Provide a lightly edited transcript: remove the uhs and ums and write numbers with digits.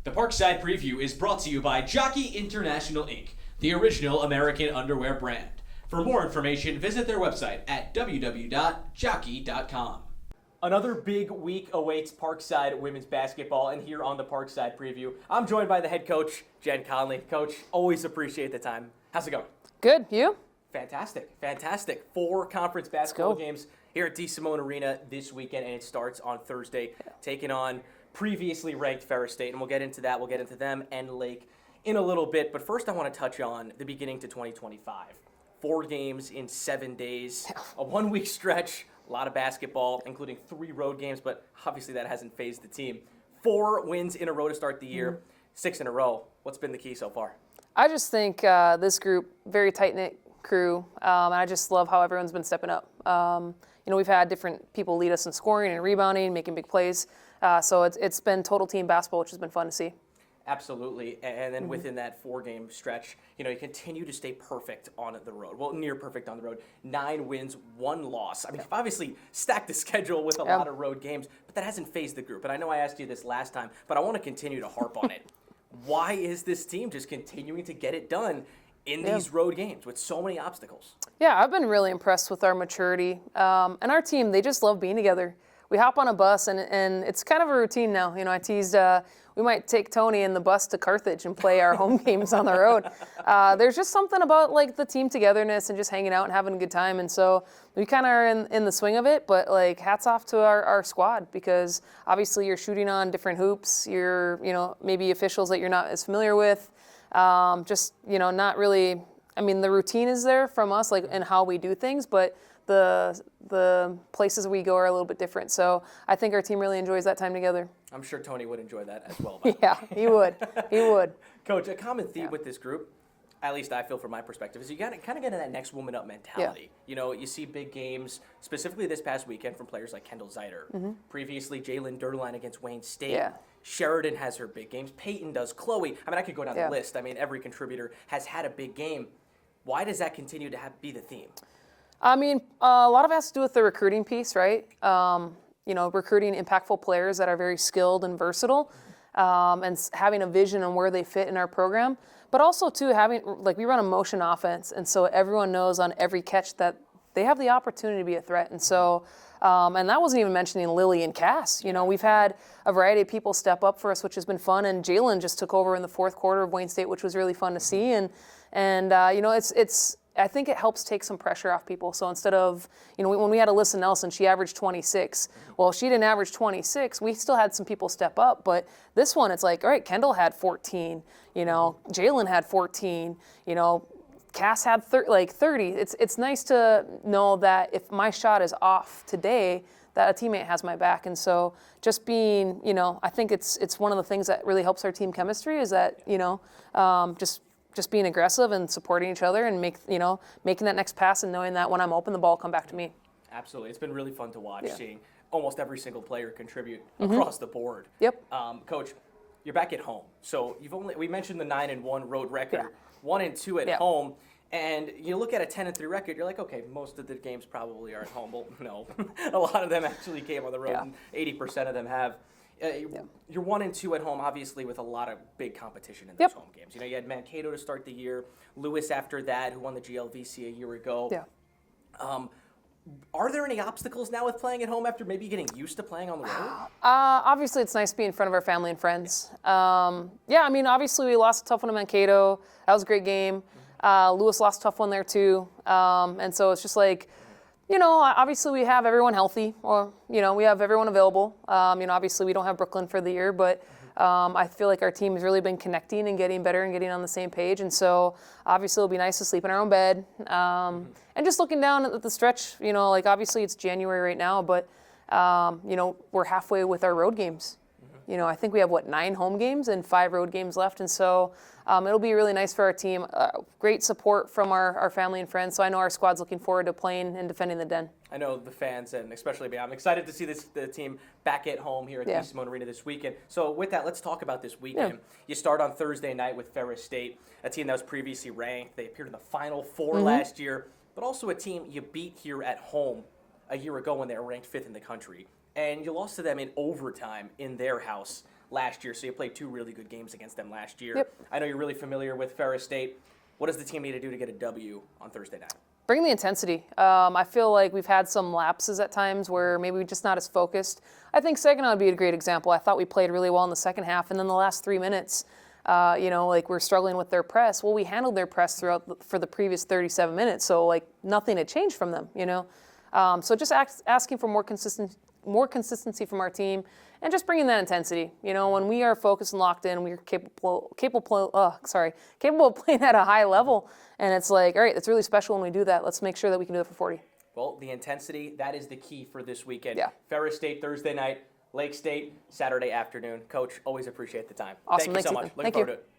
The Parkside Preview is brought to you by Jockey International Inc., the original American underwear brand. For more information, visit their website at www.jockey.com. Another big week awaits Parkside women's basketball, and here on the Parkside Preview, I'm joined by the head coach, Jen Conley. Coach, always appreciate the time. How's it going? Good. You? Fantastic. 4 conference basketball games here at DeSimone Arena this weekend, and it starts on Thursday, taking on previously ranked Ferris State, and we'll get into that. We'll get into them and Lake in a little bit, but first I want to touch on the beginning to 2025. 4 games in 7 days, a 1-week stretch, a lot of basketball, including 3 road games, but obviously that hasn't fazed the team. 4 wins in a row to start the year, 6 in a row. What's been the key so far? I just think this group, very tight-knit crew, and I just love how everyone's been stepping up. We've had different people lead us in scoring and rebounding, making big plays. So it's been total team basketball, which has been fun to see. Absolutely. And then within that 4-game stretch, you continue to stay perfect on the road. Well, near perfect on the road. 9 wins, 1 loss. I mean, you've obviously stacked the schedule with a lot of road games, but that hasn't fazed the group. And I know I asked you this last time, but I want to continue to harp on it. Why is this team just continuing to get it done in these road games with so many obstacles? Yeah, I've been really impressed with our maturity. And our team, they just love being together. We hop on a bus, and it's kind of a routine now. I teased we might take Tony and the bus to Carthage and play our home games on the road. There's just something about like the team togetherness and just hanging out and having a good time. And so we kind of are in the swing of it, but like hats off to our squad, because obviously you're shooting on different hoops. You're, maybe officials that you're not as familiar with. Not really, the routine is there from us, like, and how we do things, but the places we go are a little bit different. So I think our team really enjoys that time together. I'm sure Tony would enjoy that as well. Yeah, he would. He would. Coach, a common theme with this group, at least I feel from my perspective, is you got to kind of get in that next woman up mentality. Yeah. You see big games, specifically this past weekend, from players like Kendall Zeider. Previously, Jalen Durline against Wayne State. Yeah. Sheridan has her big games. Peyton does. Chloe. I could go down the list. Every contributor has had a big game. Why does that continue to be the theme? A lot of it has to do with the recruiting piece, right? Recruiting impactful players that are very skilled and versatile, and having a vision on where they fit in our program. But also, too, we run a motion offense, and so everyone knows on every catch that they have the opportunity to be a threat. And so, and that wasn't even mentioning Lily and Cass. We've had a variety of people step up for us, which has been fun. And Jalen just took over in the 4th quarter of Wayne State, which was really fun to see. I think it helps take some pressure off people. So instead of, when we had Alyssa Nelson, she averaged 26. Well, she didn't average 26. We still had some people step up. But this one, it's like, all right, Kendall had 14. Jalen had 14. Cass had 30. It's nice to know that if my shot is off today, that a teammate has my back. And so just being, I think it's one of the things that really helps our team chemistry is that, just being aggressive and supporting each other and making that next pass and knowing that when I'm open, the ball will come back to me. Absolutely. It's been really fun to watch, seeing almost every single player contribute across the board. Yep. Coach, you're back at home. So we mentioned the 9-1 road record, 1-2 at home. And you look at a 10-3 record, you're like, okay, most of the games probably are at home. Well, no, a lot of them actually came on the road, and 80% of them have. You're 1-2 at home, obviously, with a lot of big competition in those home games. You had Mankato to start the year, Lewis after that, who won the GLVC a year ago. Yeah. Are there any obstacles now with playing at home after maybe getting used to playing on the road? Obviously, it's nice to be in front of our family and friends. Obviously, we lost a tough one to Mankato. That was a great game. Lewis lost a tough one there, too. And so it's just like, obviously we have everyone healthy, or, we have everyone available. Obviously we don't have Brooklyn for the year, but I feel like our team has really been connecting and getting better and getting on the same page. And so obviously it'll be nice to sleep in our own bed. And just looking down at the stretch, obviously it's January right now, but, we're halfway with our road games. I think we have, 9 home games and 5 road games left. And so it'll be really nice for our team. Great support from our family and friends. So I know our squad's looking forward to playing and defending the Den. I know the fans, and especially me, I'm excited to see the team back at home here at DeSimone Arena this weekend. So with that, let's talk about this weekend. You start on Thursday night with Ferris State, a team that was previously ranked. They appeared in the Final Four last year, but also a team you beat here at home a year ago when they were ranked 5th in the country. And you lost to them in overtime in their house last year, so you played 2 really good games against them last year. Yep. I know you're really familiar with Ferris State. What does the team need to do to get a W on Thursday night? Bring the intensity. I feel like we've had some lapses at times where maybe we're just not as focused. I think Saginaw would be a great example. I thought we played really well in the second half, and then the last 3 minutes, like we're struggling with their press. Well, we handled their press for the previous 37 minutes, so like nothing had changed from them, So just asking for more consistency from our team, and just bringing that intensity. When we are focused and locked in, we're capable of playing at a high level. And it's like, all right, it's really special when we do that. Let's make sure that we can do it for 40. Well, the intensity, that is the key for this weekend. Yeah. Ferris State Thursday night, Lake State Saturday afternoon. Coach, always appreciate the time. Awesome. Thank you so Thanks, much. Ethan. Looking Thank forward you. to it.